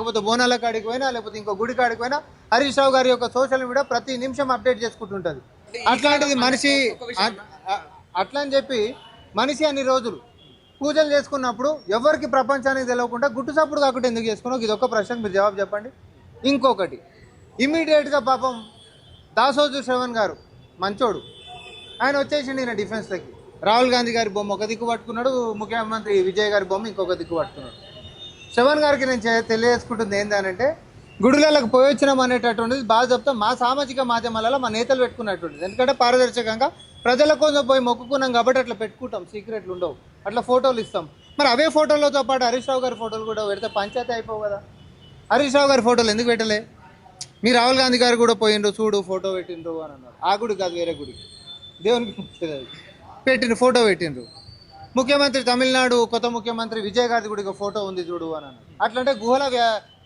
లేకపోతే బోనాల కాడికి పోయినా లేకపోతే ఇంకో గుడి కాడికి పోయినా హరీష్ రావు గారి యొక్క సోషల్ మీడియా ప్రతి నిమిషం అప్డేట్ చేసుకుంటుంటుంది. అట్లాంటిది మనిషి అట్లా అని చెప్పి మనిషి అన్ని రోజులు పూజలు చేసుకున్నప్పుడు ఎవరికి ప్రపంచానికి తెలియకుండా గుట్టు సప్పుడు కాకుండా ఎందుకు చేసుకున్నావు? ఇది ఒక ప్రశ్నకు మీరు జవాబు చెప్పండి. ఇంకొకటి ఇమీడియట్గా పాపం దాసోజు శ్రవణ్ గారు మంచోడు, ఆయన వచ్చేసిండు ఈయన డిఫెన్స్లకి. రాహుల్ గాంధీ గారి బొమ్మ ఒక దిక్కు పట్టుకున్నాడు, ముఖ్యమంత్రి విజయ్ గారి బొమ్మ ఇంకొక దిక్కు పట్టుకున్నాడు. శ్రవణ్ గారికి నేను తెలియజేసుకుంటుంది ఏంటంటే గుడులకు పోయి వచ్చినాం అనేటటువంటిది బాగా చెప్తాం మా సామాజిక మాధ్యమాలలో మా నేతలు పెట్టుకున్నటువంటిది. ఎందుకంటే పారదర్శకంగా ప్రజల కోసం పోయి మొక్కుకున్నాం కాబట్టి అట్లా పెట్టుకుంటాం, సీక్రెట్లు ఉండవు, అట్లా ఫోటోలు ఇస్తాం. మరి అవే ఫోటోలతో పాటు హరీష్ రావు గారి ఫోటోలు కూడా పెడితే పంచాయతీ అయిపోవు కదా. హరీష్ రావు గారి ఫోటోలు ఎందుకు పెట్టలే? మీ రాహుల్ గాంధీ గారు కూడా పోయిండ్రు, చూడు ఫోటో పెట్టిండ్రు అని అన్నారు. ఆ గుడి కాదు, వేరే గుడి, దేవునికి పెట్టిండ్రు, ఫోటో పెట్టిండ్రు. ముఖ్యమంత్రి తమిళనాడు కొత్త ముఖ్యమంత్రి విజయ్ గారి గుడికి ఫోటో ఉంది చూడు అని అన్నారు. అట్లంటే గుహల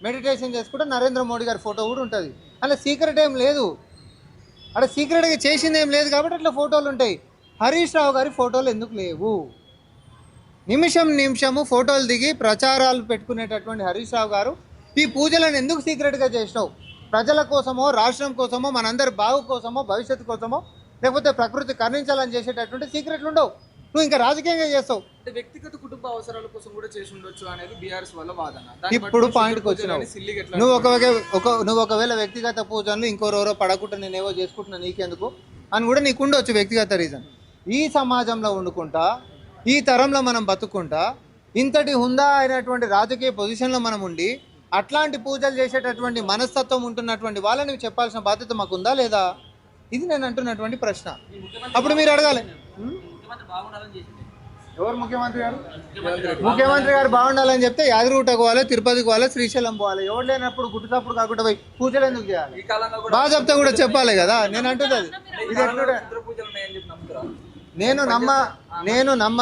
మెడిటేషన్ చేసుకుంటే నరేంద్ర మోడీ గారి ఫోటో కూడా ఉంటుంది. అలా సీక్రెట్ ఏం లేదు, అక్కడ సీక్రెట్గా చేసింది ఏం లేదు కాబట్టి అట్లా ఫోటోలు ఉంటాయి. హరీష్ రావు గారి ఫోటోలు ఎందుకు లేవు? నిమిషము ఫోటోలు దిగి ప్రచారాలు పెట్టుకునేటటువంటి హరీష్ రావు గారు ఈ పూజలను ఎందుకు సీక్రెట్గా చేసినావు? ప్రజల కోసమో, రాష్ట్రం కోసమో, మనందరి బాగు కోసమో, భవిష్యత్తు కోసమో, లేకపోతే ప్రకృతి కరుణించాలని చేసేటటువంటి సీక్రెట్లు ఉండవు. నువ్వు ఇంకా రాజకీయంగా చేస్తావు. వ్యక్తిగత కుటుంబ అవసరాల కోసం కూడా చేసి ఉండొచ్చు అనేది బీఆర్ఎస్ వల్ల వాదన. ఇప్పుడు పాయింట్కి వచ్చినావు. నువ్వు ఒకవేళ వ్యక్తిగత పూజలు ఇంకోరెవరో పడకుండా నేనేవో చేసుకుంటున్నా నీకెందుకు అని కూడా నీకు ఉండొచ్చు వ్యక్తిగత రీజన్. ఈ సమాజంలో వండుకుంటా, ఈ తరంలో మనం బతుకుంటా, ఇంతటి హుందా అయినటువంటి రాజకీయ పొజిషన్లో మనం ఉండి అట్లాంటి పూజలు చేసేటటువంటి మనస్తత్వం ఉంటున్నటువంటి వాళ్ళని చెప్పాల్సిన బాధ్యత మాకుందా లేదా? ఇది నేను అంటున్నటువంటి ప్రశ్న. అప్పుడు మీరు అడగాలి, ఎవరు ముఖ్యమంత్రి గారు? ముఖ్యమంత్రి గారు బాగుండాలని చెప్తే యాదగిరిగుట్టకు పోవాలి, తిరుపతికి పోవాలి, శ్రీశైలం పోవాలి. ఎవరు లేనప్పుడు గుట్టుతప్పుడు కాకుండా పోయి పూజలు ఎందుకు చేయాలి? బాగా చెప్తే కూడా చెప్పాలి కదా. నేను అంటున్నది ఇది నేను నమ్మ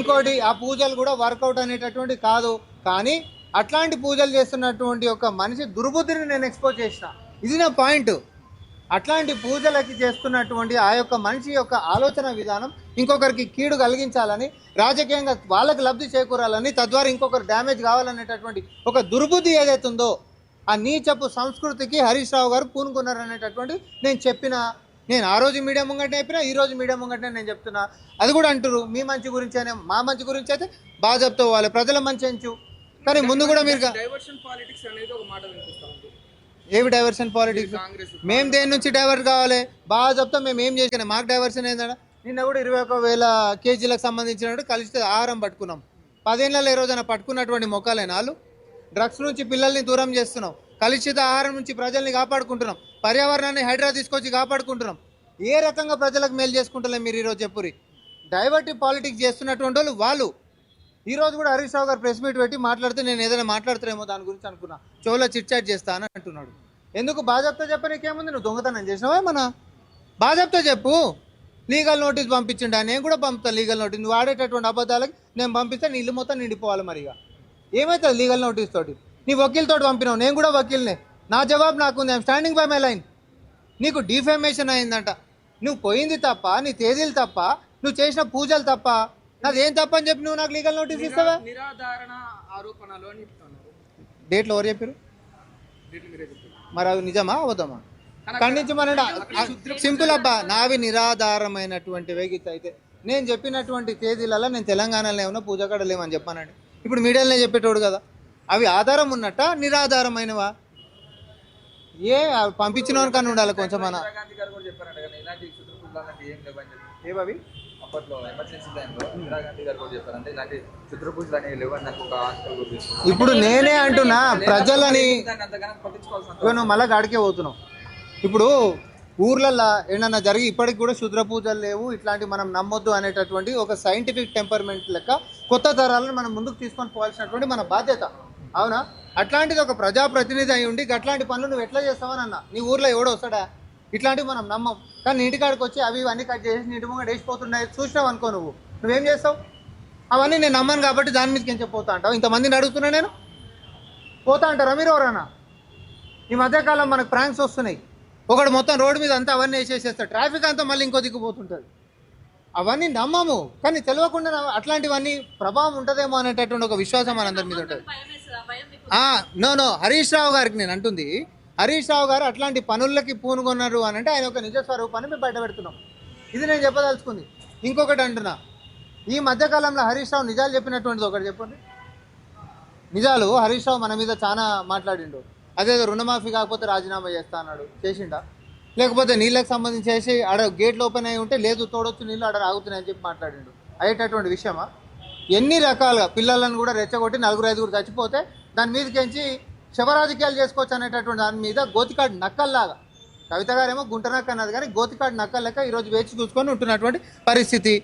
ఇంకోటి ఆ పూజలు కూడా వర్కౌట్ అనేటటువంటి కాదు. కానీ అట్లాంటి పూజలు చేస్తున్నటువంటి ఒక మనిషి దుర్బుద్ధిని నేను ఎక్స్పోజ్ చేసిన. ఇది నా పాయింట్. అట్లాంటి పూజలకి చేస్తున్నటువంటి ఆ యొక్క మనిషి యొక్క ఆలోచన విధానం ఇంకొకరికి కీడు కలిగించాలని, రాజకీయంగా వాళ్ళకి లబ్ధి చేకూరాలని, తద్వారా ఇంకొకరు డ్యామేజ్ కావాలనేటటువంటి ఒక దుర్బుద్ధి ఏదైతుందో ఆ నీచపు సంస్కృతికి హరీష్ రావు గారు పూనుకున్నారనేటటువంటి నేను ఆ రోజు మీడియా ముంగట చెప్పినా, ఈ రోజు మీడియా ముంగటనే నేను చెప్తున్నా. అది కూడా అంటారు మీ మంచి గురించి అనే, మా మంచి గురించి అయితే బాగా చెప్తూ పోవాలి, ప్రజల మంచి ఎంచు. కానీ ముందు కూడా మీరు డైవర్షన్ పాలిటిక్స్ అనేది ఒక మాట వినిపిస్తా ఉంది. ఏవి డైవర్షన్ పాలిటిక్స్? మేము దేని నుంచి డైవర్ట్ కావాలి? బాగా చెప్తాం. మేము ఏం చేసినా మాకు డైవర్షన్ ఏంటంటే నిన్న కూడా 21,000 కేజీలకు సంబంధించినట్టు కలిసి ఆహారం పట్టుకున్నాం. 10 ఏళ్ళలో ఏ రోజైనా పట్టుకున్నటువంటి మొక్కలేనా వాళ్ళు? డ్రగ్స్ నుంచి పిల్లల్ని దూరం చేస్తున్నాం, కలుషిత ఆహారం నుంచి ప్రజల్ని కాపాడుకుంటున్నాం, పర్యావరణాన్ని హైడ్రా తీసుకొచ్చి కాపాడుకుంటున్నాం. ఏ రకంగా ప్రజలకు మేలు చేసుకుంటలేం మీరు ఈరోజు చెప్పురి? డైవర్టివ్ పాలిటిక్స్ చేస్తున్నటువంటి వాళ్ళు ఈరోజు కూడా హరీష్ రావు గారు ప్రెస్ మీట్ పెట్టి మాట్లాడితే నేను ఏదైనా మాట్లాడుతారేమో దాని గురించి అనుకున్నా, చెవులో చిట్చాట్ చేస్తా అని అంటున్నాడు. ఎందుకు? బాజాప్తా చెప్ప, నీకేముంది? నువ్వు దొంగతనం చేసినావా? ఏమన్నా బాజాప్తా చెప్పు. లీగల్ నోటీస్ పంపించిండా? నేను కూడా పంపుతాను లీగల్ నోటీస్. నువ్వు ఆడేటటువంటి అబద్ధాలకి నేను పంపిస్తే నీ ఇల్లు మొత్తం నిండిపోవాలి. మరిగా ఏమవుతుంది లీగల్ నోటీస్ తోటి? నీ వకీల్తో పంపినావు, నేను కూడా వకీల్నే, నా జవాబు నాకుంది. I'm standing by my line. నీకు డిఫేమేషన్ అయిందంట, నువ్వు పోయింది తప్ప, నీ తేదీలు తప్ప, నువ్వు చేసిన పూజలు తప్ప, నాదేం తప్ప అని చెప్పి నువ్వు నాకు లీగల్ నోటీస్ ఇస్తావా? నిరాధారణ ఆరోపణలు అని చెప్తున్నారు. డేట్లు ఎవరు చెప్పారు? మరి అవి నిజమా అవద్దమా? ఖండించమనండి. సింపుల్ అబ్బా, నావి నిరాధారమైనటువంటి వేగిత అయితే నేను చెప్పినటువంటి తేదీలలో నేను తెలంగాణలో ఏమన్నా పూజ కాడ లేవని చెప్పానండి. ఇప్పుడు మీడియాలోనే చెప్పేటోడు కదా. అవి ఆధారం ఉన్నట్ట నిరాధారమైనవా? పంపించిన కన్నా ఉండాలి కొంచెం. ఏవవి ఇప్పుడు నేనే అంటున్నా ప్రజలని. నువ్వు మళ్ళా గాడికే పోతున్నావు. ఇప్పుడు ఊర్లల్లో ఏమన్నా జరిగి ఇప్పటికి కూడా శుద్ర పూజలు లేవు, ఇట్లాంటి మనం నమ్మొద్దు అనేటటువంటి ఒక సైంటిఫిక్ టెంపర్మెంట్ లెక్క కొత్త తరాలను మనం ముందుకు తీసుకొని పోవాల్సినటువంటి మన బాధ్యత. అవునా? అట్లాంటిది ఒక ప్రజాప్రతినిధి అయి ఉండి అట్లాంటి పనులు నువ్వు ఎట్లా చేస్తావని అన్నా. నీ ఊర్లో ఎవడో వస్తాడా? ఇట్లాంటివి మనం నమ్మం. కానీ ఇంటికాడికి వచ్చి అవి ఇవన్నీ కట్ చేసి నీటి ముంగ వేసిపోతున్నాయి చూసినావు అనుకో, నువ్వేం చేస్తావు? అవన్నీ నేను నమ్మను కాబట్టి దాని మీదకి ఏం చెప్పిపోతా అంటావు? ఇంతమందిని అడుగుతున్నా నేను, పోతా అంటారా మీరు ఎవరన్నా? ఈ మధ్యకాలం మనకు ప్రాంక్స్ వస్తున్నాయి. ఒకడు మొత్తం రోడ్డు మీద అంతా అవన్నీ వేసేసేస్తాడు, ట్రాఫిక్ అంతా మళ్ళీ ఇంకో దిక్కుపోతుంటుంది. అవన్నీ నమ్మము, కానీ తెలియకుండా అట్లాంటివన్నీ ప్రభావం ఉంటుందేమో అనేటటువంటి ఒక విశ్వాసం మనందరి మీద ఉంటుంది. నో హరీష్ రావు గారికి నేను అంటుంది, హరీష్ రావు గారు అట్లాంటి పనులకి పూనుకొన్నారు అని అంటే ఆయన ఒక నిజ స్వరూపాన్ని మేము బయట పెడుతున్నాం. ఇది నేను చెప్పదలుచుకుంది. ఇంకొకటి అంటున్నా, ఈ మధ్యకాలంలో హరీష్ రావు నిజాలు చెప్పినటువంటిది ఒకటి చెప్పండి. నిజాలు హరీష్ రావు మన మీద చాలా మాట్లాడిండు. అదేదో రుణమాఫీ కాకపోతే రాజీనామా చేస్తా అన్నాడు, చేసిండా? లేకపోతే నీళ్ళకి సంబంధించి చేసి ఆడ గేట్లు ఓపెన్ అయి ఉంటే లేదు తోడొచ్చు నీళ్ళు ఆడ ఆగుతున్నాయని చెప్పి మాట్లాడిండు. అయ్యేటటువంటి విషయమా? ఎన్ని రకాలుగా పిల్లలను కూడా రెచ్చగొట్టి 4-5 చచ్చిపోతే దాని మీదకించి శవరాజకీయాలు చేసుకోవచ్చు అనేటటువంటి దాని మీద గోతికాడు నక్కల్లాగా, కవిత గారేమో గుంట నక్క అన్నది కానీ గోతికాడు నక్కల్ లెక్క ఈరోజు వేచి చూసుకొని ఉంటున్నటువంటి పరిస్థితి.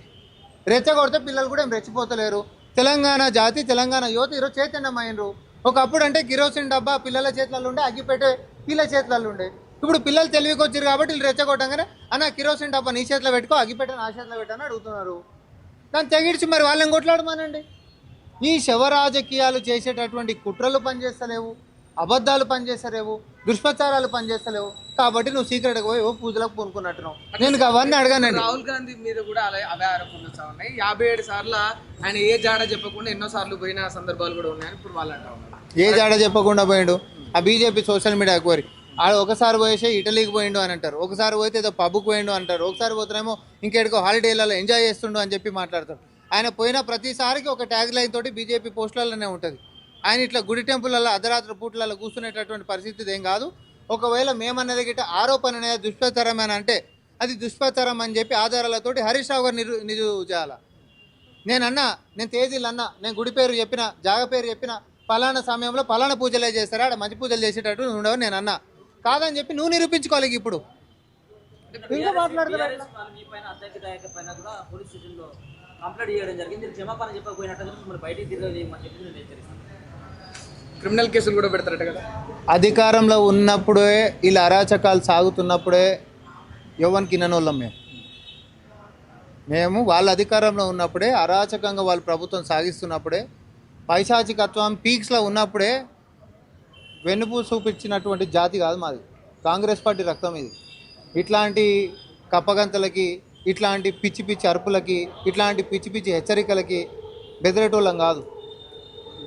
రెచ్చగొడితే పిల్లలు కూడా ఏం రెచ్చిపోతలేరు. తెలంగాణ జాతి, తెలంగాణ యువత ఈరోజు చైతన్యమైనరు. ఒకప్పుడు అంటే కిరోసిన్ డబ్బా పిల్లల చేతులలో ఉండే, అగ్గిపెట్టే వీళ్ళ చేతులలో ఉండే. ఇప్పుడు పిల్లలు తెలివికి వచ్చారు కాబట్టి వీళ్ళు రెచ్చగొట్టంగానే అన్న కిరోసిన్ డబ్బా నీ చేతిలో పెట్టుకో, అగ్గిపెట్ట నా చేతిలో పెట్టని అడుగుతున్నారు. దాన్ని తెగిడిచి మరి వాళ్ళని కొట్లాడమానండి. ఈ శవరాజకీయాలు చేసేటటువంటి కుట్రలు పనిచేస్తలేవు, అబద్ధాలు పనిచేస్తలేవు, దుష్ప్రచారాలు పనిచేస్తలేవు. కాబట్టి నువ్వు సీక్రెట్గా పోయి పూజలకు పూనుకున్నట్టున్నావు. నేను అవన్నీ అడగానండి. రాహుల్ గాంధీ మీద కూడా అవే ఆరోపణలు వస్తా ఉన్నాయి. 57 సార్లు ఆయన ఏ జాడ చెప్పకుండా ఎన్నో సార్లు పోయిన సందర్భాలు కూడా ఉన్నాయని ఇప్పుడు వాళ్ళు అంటా ఉన్నారు. ఏ జాడ చెప్పకుండా పోయిండు ఆ బీజేపీ సోషల్ మీడియా కోరి. ఒకసారి పోయేసి ఇటలీకి పోయిండు అని అంటారు, ఒకసారి పోతే ఏదో పబ్కి పోయిండు అంటారు, ఒకసారి పోతేనేమో ఇంకెక్కడికో హాలిడేలలో ఎంజాయ్ చేస్తుండు అని చెప్పి మాట్లాడతారు. ఆయన పోయిన ప్రతిసారికి ఒక ట్యాగ్ లైన్ తోటి బీజేపీ పోస్టులలోనే ఉంటుంది. ఆయన ఇట్లా గుడి టెంపుల్లో అర్ధరాత్రి పూటలలో కూర్చునేటటువంటి పరిస్థితి ఏం కాదు. ఒకవేళ మేమన్నది గిట్ట ఆరోపణ అనేది దుష్ప్రచారం అని అంటే అది దుష్ప్రచారం అని చెప్పి ఆధారాలతోటి హరీష్ రావు గారు నిరుజువు చేయాల. నేను తేదీలు అన్నా, నేను గుడి పేరు చెప్పిన, జాగ పేరు చెప్పిన, పలానా సమయంలో పలానా పూజలే చేస్తారా, ఆడ మంచి పూజలు చేసేటట్టు ఉండవు నేను అన్నా. కాదని చెప్పి నువ్వు నిరూపించుకోవాలి. ఇప్పుడు ఇంకా మాట్లాడతారు. క్రిమినల్ కేసులు కూడా పెడతారట కదా. అధికారంలో ఉన్నప్పుడే ఇలా అరాచకాలు సాగుతున్నప్పుడే ఎవరికి ఇననోళ్ళం మేము వాళ్ళ అధికారంలో ఉన్నప్పుడే అరాచకంగా వాళ్ళు ప్రభుత్వం సాగిస్తున్నప్పుడే పైశాచికత్వం పీక్స్లో ఉన్నప్పుడే వెన్నుపూ చూపించినటువంటి జాతి కాదు మాది. కాంగ్రెస్ పార్టీ రక్తం ఇది. ఇట్లాంటి కప్పగంతలకి, ఇట్లాంటి పిచ్చి పిచ్చి అరుపులకి, ఇట్లాంటి పిచ్చి పిచ్చి హెచ్చరికలకి బెదిరేటోళ్ళం కాదు.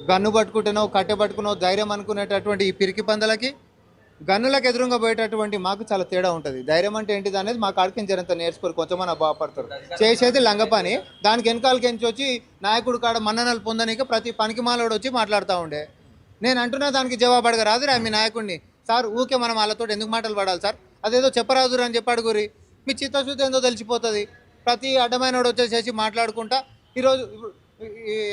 గన్ను పట్టుకుంటేనో కట్టె పట్టుకునో ధైర్యం అనుకునేటటువంటి ఈ పిరికి పందలకి గన్నులకు ఎదురుగా పోయేటటువంటి మాకు చాలా తేడా ఉంటుంది. ధైర్యం అంటే ఏంటిది అనేది మా కాడికి జరంత నేర్చుకోరు, కొంచెమన్నా బాగుపడతారు. చేసేది లంగ పని, దానికి వెనకాలకించి వచ్చి నాయకుడు కాడ మన్ననలు పొందనీకి ప్రతి పనికి మాలోడు వచ్చి మాట్లాడుతూ ఉండే. నేను అంటున్నా దానికి జవాబు అడగరాదు రా మీ నాయకుడిని. సార్ ఊకే మనం వాళ్ళతో ఎందుకు మాటలు పడాలి సార్, అదేదో చెప్పరాదురు అని చెప్పి అడుగురి. మీ చిత్తశుద్ధి ఏందో తెలిసిపోతుంది. ప్రతి అడ్డమైన వాడు వచ్చేసేసి మాట్లాడుకుంటా ఈరోజు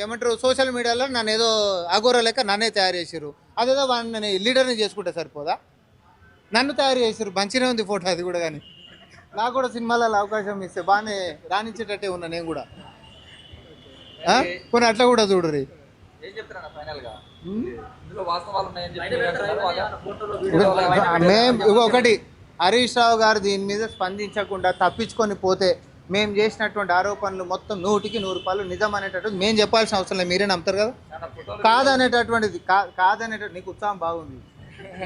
ఏమంటారు సోషల్ మీడియాలో నన్ను ఏదో అఘోర లెక్క నన్నే తయారు చేసారు. అదేదో వాళ్ళని లీడర్ని చేసుకుంటే సరిపోదా? నన్ను తయారు చేసారు, మంచిగా ఉంది ఫోటో అది కూడా. కానీ నాకు కూడా సినిమాలలో అవకాశం ఇస్తే బాగానే రాణించేటట్టే ఉన్నా నేను కూడా. కొన్ని అట్లా కూడా చూడరు. మేము ఒకటి హరీష్ రావు గారు దీని మీద స్పందించకుండా తప్పించుకొని పోతే మేము చేసినటువంటి ఆరోపణలు మొత్తం 100% నిజం అనేటటువంటి మేము చెప్పాల్సిన అవసరం లేదు, మీరే నమ్ముతారు కదా. కాదనేటటువంటిది కాదనేటటువంటి నీకు ఉత్సాహం బాగుంది.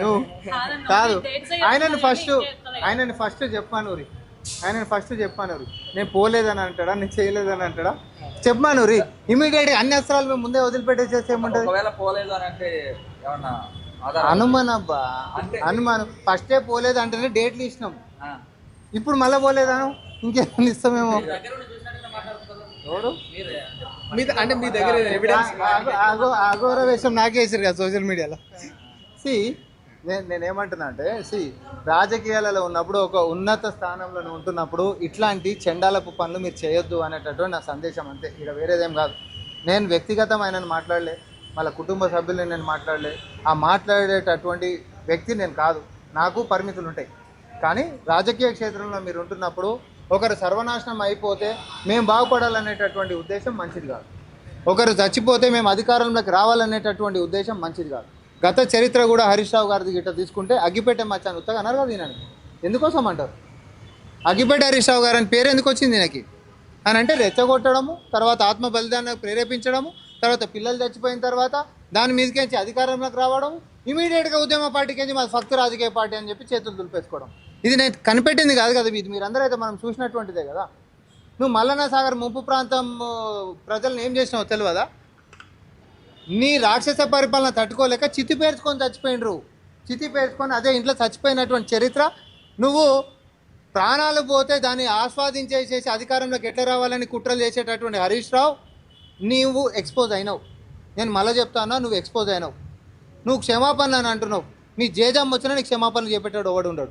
నువ్వు కాదు ఆయనని ఫస్ట్ చెప్పాను నేను పోలేదని అంటాడా, నేను చేయలేదని అంటాడా చెప్పాను రీ. ఇమీడియట్గా అన్ని అస్త్రాలు మేము ముందే వదిలిపెట్టేసేసి ఏముంటుంది అనుమానం. ఫస్టే పోలేదు అంటేనే డేట్లు ఇచ్చినాం, ఇప్పుడు మళ్ళీ పోలేదాను ఇంకేమన్నా ఇస్తామేమో. అంటే మీ దగ్గర అఘోర వేషం నాకే వేసారు కదా సోషల్ మీడియాలో. నేనేమంటున్నా అంటే రాజకీయాలలో ఉన్నప్పుడు ఒక ఉన్నత స్థానంలో ఉంటున్నప్పుడు ఇట్లాంటి చెండాలపు పనులు మీరు చేయొద్దు అనేటటువంటి నా సందేశం అంతే. ఇక్కడ వేరేదేం కాదు. నేను వ్యక్తిగతం ఆయనను మాట్లాడలే, వాళ్ళ కుటుంబ సభ్యులని నేను మాట్లాడలే. ఆ మాట్లాడేటటువంటి వ్యక్తి నేను కాదు, నాకు పరిమితులు ఉంటాయి. కానీ రాజకీయ క్షేత్రంలో మీరు ఉంటున్నప్పుడు ఒకరు సర్వనాశనం అయిపోతే మేము బాగుపడాలనేటటువంటి ఉద్దేశం మంచిది కాదు. ఒకరు చచ్చిపోతే మేము అధికారంలోకి రావాలనేటటువంటి ఉద్దేశం మంచిది కాదు. గత చరిత్ర కూడా హరీష్ రావు గారిది గిట్ట తీసుకుంటే అగ్గిపెట్టే మచ్చాను ఉత్తగా అన్నారు కదా ఈయనని. ఎందుకోసం అంటారు అగ్గిపెట్టే హరీష్ రావు గారు అని పేరు ఎందుకు వచ్చింది ఈయనకి అని అంటే రెచ్చగొట్టడము, తర్వాత ఆత్మ బలిదానాన్ని ప్రేరేపించడము, తర్వాత పిల్లలు చచ్చిపోయిన తర్వాత దాని మీదకించి అధికారంలోకి రావడం, ఇమీడియట్గా ఉద్యమ పార్టీకి మాది ఫక్తు రాజకీయ పార్టీ అని చెప్పి చేతులు దులిపేసుకోవడం. ఇది నేను కనిపెట్టింది కాదు కదా, ఇది మీరందరూ అయితే మనం చూసినటువంటిదే కదా. నువ్వు మల్లన్న సాగర్ ముంపు ప్రాంతం ప్రజలను ఏం చేసినావు తెలియదా? నీ రాక్షస పరిపాలన తట్టుకోలేక చితి పేర్చుకొని చచ్చిపోయినరు. చితి పేర్చుకొని అదే ఇంట్లో చచ్చిపోయినటువంటి చరిత్ర. నువ్వు ప్రాణాలు పోతే దాన్ని ఆస్వాదించేసేసి అధికారంలోకి ఎట్లా రావాలని కుట్రలు చేసేటటువంటి హరీష్ రావు నీవు ఎక్స్పోజ్ అయినావు. నేను మళ్ళీ చెప్తాను, నువ్వు ఎక్స్పోజ్ అయినావు. నువ్వు క్షమాపణ అని అంటున్నావు. నీ జేజం వచ్చినా నీకు క్షమాపణ చెప్పేటాడు ఎవడు ఉండడు.